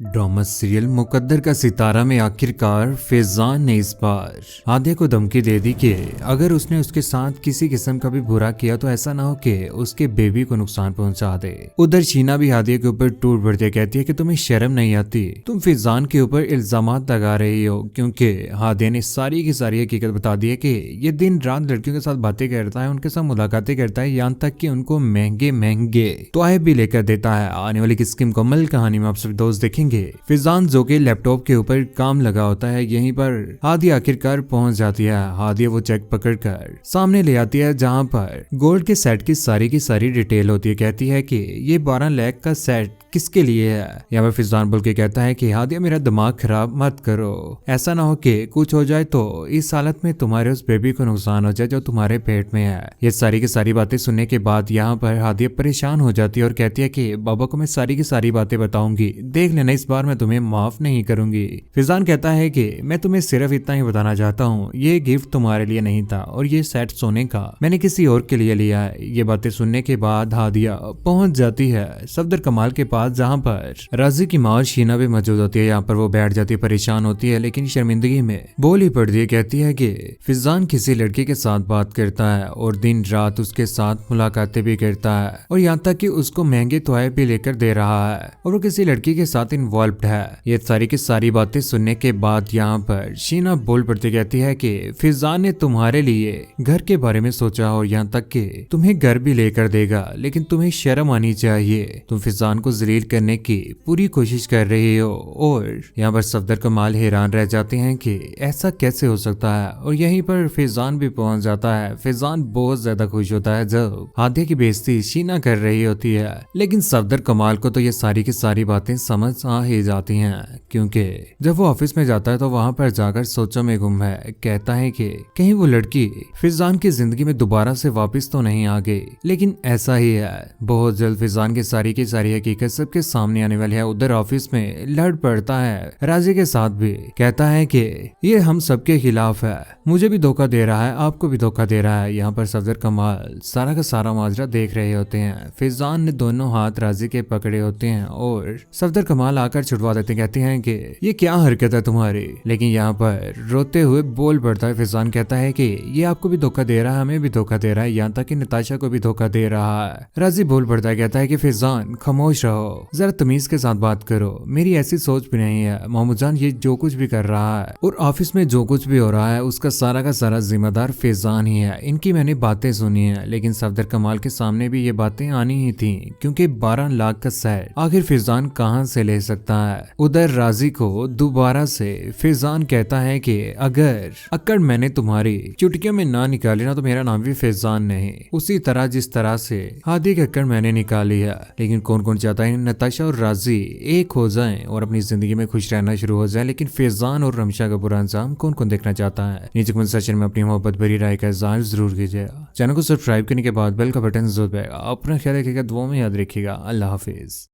Drama serial मुकद्दर का सितारा में आखिरकार फैजान ने इस बार हादिया को धमकी दे दी कि अगर उसने उसके साथ किसी किस्म का भी बुरा किया तो ऐसा ना हो कि उसके बेबी को नुकसान पहुंचा दे। उधर शीना भी हादिया के ऊपर टूट पड़ती कहती है कि तुम्हें शर्म नहीं आती, तुम फैजान के ऊपर इल्जामात लगा रही हो, क्योंकि हादिया ने सारी की सारी हकीकत बता दी है कि ये दिन रात लड़कियों के साथ बातें करता है, उनके साथ मुलाकातें करता है, यहाँ तक कि उनको महंगे महंगे तोहफे भी लेकर देता है। आने वाली किसकी मुकम्मल कहानी में आप सभी दोस्त देखेंगे। फैजान जो के लैपटॉप के ऊपर काम लगा होता है, यहीं पर हादिया आखिरकार पहुंच जाती है। हादिया वो चेक पकड़कर सामने ले आती है जहां पर गोल्ड के सेट की सारी डिटेल होती है। कहती है कि ये 12 लाख का सेट किसके लिए है। यहाँ पर फैजान बोल के कहता है कि हादिया मेरा दिमाग खराब मत करो, ऐसा ना हो कि कुछ हो जाए तो इस हालत में तुम्हारे उस बेबी को नुकसान हो जाए जो तुम्हारे पेट में है। ये सारी की सारी बातें सुनने के बाद यहाँ पर हादिया परेशान हो जाती है और कहती है कि बाबा को मैं सारी की सारी बातें बताऊंगी, देख लेना इस बार मैं तुम्हें माफ नहीं करूंगी। फैजान कहता है कि मैं तुम्हें सिर्फ इतना ही बताना चाहता हूँ, ये गिफ्ट तुम्हारे लिए नहीं था और ये सेट सोने का मैंने किसी और के लिए लिया है। ये बातें सुनने के बाद हादिया पहुंच जाती है सफदर कमाल के पास, जहां पर राजी की माँ और शीना भी मौजूद होती है। यहाँ पर वो बैठ जाती है, परेशान होती है, लेकिन शर्मिंदगी में बोल ही पड़ती है। कहती है कि फैजान किसी लड़के के साथ बात करता है और दिन रात उसके साथ मुलाकातें भी करता है और यहाँ तक कि उसको महंगे तोहफे भी लेकर दे रहा है और वो किसी लड़की के साथ इन्वॉल्व है। ये सारी की सारी बातें सुनने के बाद यहाँ पर शीना बोल पड़ती, कहती है कि फैजान ने तुम्हारे लिए घर के बारे में सोचा और यहाँ तक कि तुम्हें घर भी लेकर देगा, लेकिन तुम्हें शर्म आनी चाहिए, तुम फैजान को जलील करने की पूरी कोशिश कर रही हो। और यहाँ पर सफदर कमाल हैरान रह जाते हैं कि ऐसा कैसे हो सकता है और यहीं पर फैजान भी पहुंच जाता है। फैजान बहुत ज्यादा खुश होता है जब हादिया की बेइज्जती शीना कर रही होती है, लेकिन सफदर कमाल को तो ये सारी की सारी बातें समझ आ ही जाती हैं, क्योंकि जब वो ऑफिस में जाता है तो वहां पर जाकर सोचों में गुम है। कहता है कि कहीं वो लड़की फैजान की जिंदगी में दोबारा से वापस तो नहीं आ गई, लेकिन ऐसा ही है। बहुत जल्द फैजान की सारी हकीकत सबके सामने आने वाली है। उधर ऑफिस में लड़ पड़ता है राजी के साथ भी, कहता है कि ये हम सबके खिलाफ है, मुझे भी धोखा दे रहा है, आपको भी धोखा दे रहा है। यहाँ पर सफदर कमाल सारा का सारा माजरा देख रहे होते हैं। फैजान ने दोनों हाथ राजी के पकड़े होते हैं और सफदर कमाल आकर छुड़वा देते, कहते हैं कि ये क्या हरकत है तुम्हारी, लेकिन यहाँ पर रोते हुए बोल पड़ता है। फैजान कहता है कि ये आपको भी धोखा दे रहा है, हमें भी धोखा दे रहा है, यहाँ तक कि नताशा को भी धोखा दे रहा है। राजी बोल पड़ता है, कहता है कि फैजान खामोश रहो, जरा तमीज के साथ बात करो, मेरी ऐसी सोच भी नहीं है। मोहम्मद जान ये जो कुछ भी कर रहा है और ऑफिस में जो कुछ भी हो रहा है उसका सारा का सारा जिम्मेदार फैजान ही है। इनकी मैंने बातें सुनी है, लेकिन सफदर कमाल के सामने भी ये बातें आनी ही थी, क्योंकि 12 लाख का सेट आखिर फैजान कहां से ले सकता है। उधर राजी को दोबारा से फैजान कहता है कि अगर अक्कड़ मैंने तुम्हारी चुटकियों में ना निकाली ना तो मेरा नाम भी फैजान नहीं, उसी तरह जिस तरह से हादी की अक्कड़ मैंने निकाली है। लेकिन कौन कौन चाहता है नताशा और राजी एक हो जाएं और अपनी जिंदगी में खुश रहना शुरू हो जाए, लेकिन फैजान और रमशा का बुरा अंजाम कौन कौन देखना चाहता है। नीचे कमेंट सेक्शन में अपनी मोहब्बत भरी राय का इज़हार जरूर कीजिएगा। चैनल को सब्सक्राइब करने के बाद बेल का बटन जरूर दबाएगा। अपना ख्याल रखिएगा, दुआ में याद रखिएगा। अल्लाह हाफिज।